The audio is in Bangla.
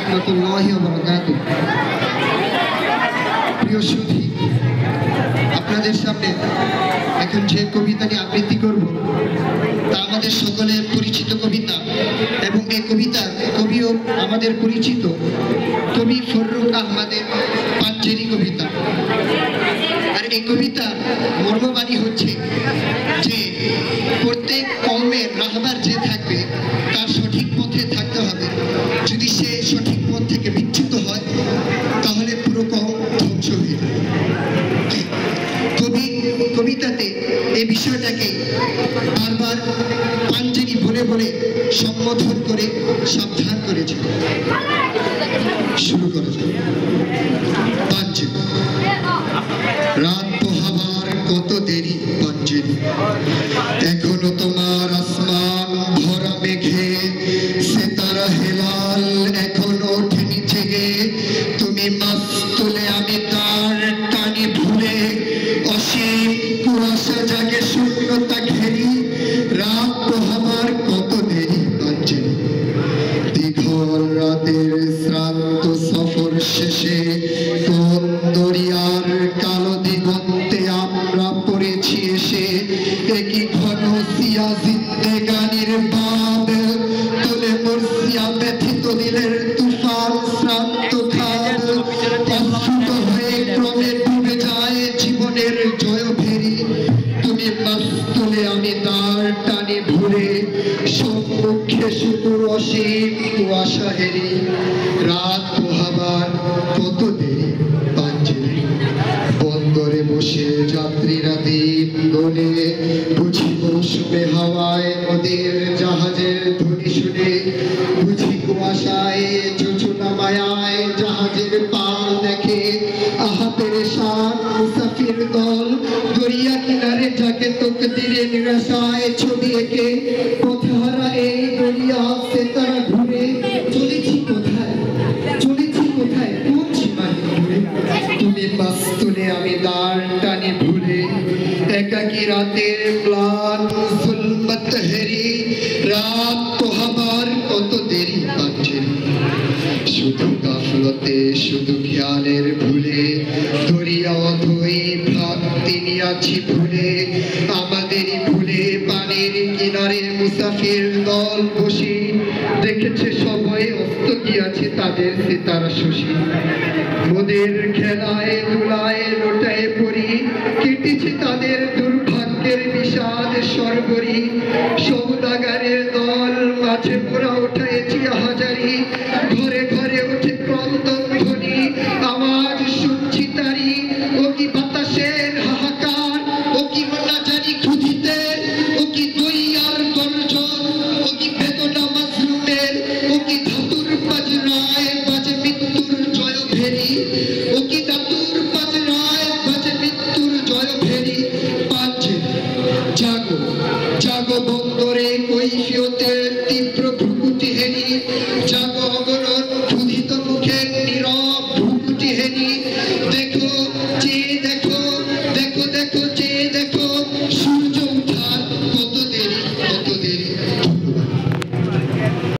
রাহমাতুল্লাহি ওয়া বারাকাতুহু। প্রিয় সুধী, আপনাদের সামনে এখন যে কবিতা নিয়ে আবৃত্তি করব তা আমাদের সকলের পরিচিত কবিতা, এবং এই কবিতার কবিও আমাদের পরিচিত কবি ফররুখ আহমদের পাঞ্জেরি কবিতা। আর এই কবিতার মর্মবাণী হচ্ছে যে প্রত্যেক কওমের রাহবার যে থাকবে তার সঠিক পথে থাকতে হবে। যদি সে সঠিক পথ থেকে বিচ্যুত হয় তাহলে পুরো কওম ধ্বংস হয়ে যাবে। কবিতাতে এই বিষয়টাকে বারবার পাঞ্জেরি বলে বলে সম্বোধন করে সাবধান করেছে। শুরু করা যাক। পাঞ্জেরি। রাত পোহাবার কত দেরি পাঞ্জেরি, এখনো তোমার আসমান ভরা মেঘে সিতারা হেলাল এখনো ওঠেনি জেগে। তুমি মাছ তুলে আমি তার টানি ভুলে, অসীম কুয়াশা জাগে শূন্যতা ঘেরি। রাত পোহাবার কত দেরি পাঞ্জেরি, দীঘল রাতের শ্রান্ত সফর শেষে কোন দরিয়ার কালো দিগন্তে আমরা পড়েছি এসে। একই ঘন সিয়া জিন্দেগানির বাঁধ তোলে মরসিয়া ব্যথিত দিলের তুফান শ্রান্ত খাল। অশ্রুত হয়ে ক্রমে ডুবে যায় জীবনের জয় ফেরি। তুমি মাছ তুলে আমি তার টানে ভুলে, সম্মুখে শুধু অসীম কুয়াশা হেরি। রাত পোহাবার কত দেরি পাঞ্জেরি, বন্দরে বসে যাত্রীরা দ্বীপ গোলে, বুঝি মৌসুমে হাওয়ায় নদীর জাহাজের ধ্বনি শুনে। বুঝি কুয়াশায় যোজনা মায়ায় জাহাজের পাল দেখে। আহা পেরেশান মুসাফির দল দরিয়া কিনারে যাকে তকদিরে নিরাশায় ছবি এঁকে। পথহারা এই দরিয়া সে তারা ঘুরে, চলেছি কোথায় চলেছি কোথায় কোন সীমায় ঘুরে। তুমি মাছ তুলে আমি দাঁড় টানি ভুলে, একাকি রাতের প্লান জুলমত হেরি। রাত পোহাবার কত দেরি পাঞ্জেরি, শুধু গাফলতে শুধু খেয়ালের ভুলে। দরিয়া অথই ভ্রান্তি নিয়াছি ভুলে, আমাদেরই ভুলে পানির কিনারে মুসাফির দল বসে। দেখেছে সবাই অস্ত গিয়াছে তাদের সিতারা শশী। মোদের খেলায় দুলায় লোটায় পড়ি, কেটেছে তাদের দুর্ভাগ্যের বিষাদ সর্বরি। সৌদাগারের দল মাঝে মোরা উঠাইছি হাজারি। ঘরে ঘরে উঠে ক্রন্দন ধ্বনি, আওয়াজ শুনছি তারি। ও কি বাতাসের হাহাকার, ও কি না জানি ক্ষুধিতে, ও কি দইয়ার গর্জন, ও কি বেদনা মাজলুমের, ও কি ধাতুর বাজনায় বাজে মৃত্যুর জয় ভেরি। ও কি ধাতুর বাজনায় বাজে মৃত্যুর জয় ভেরি। পাঞ্জেরি। জাগো জাগো বন্দরে কৈফিয়তের তীব্র ভ্রুকুটি হেরি। জাগো অগরণ ক্ষুধিত মুখের নীরব ভ্রুকুটি হেরি। দেখো যে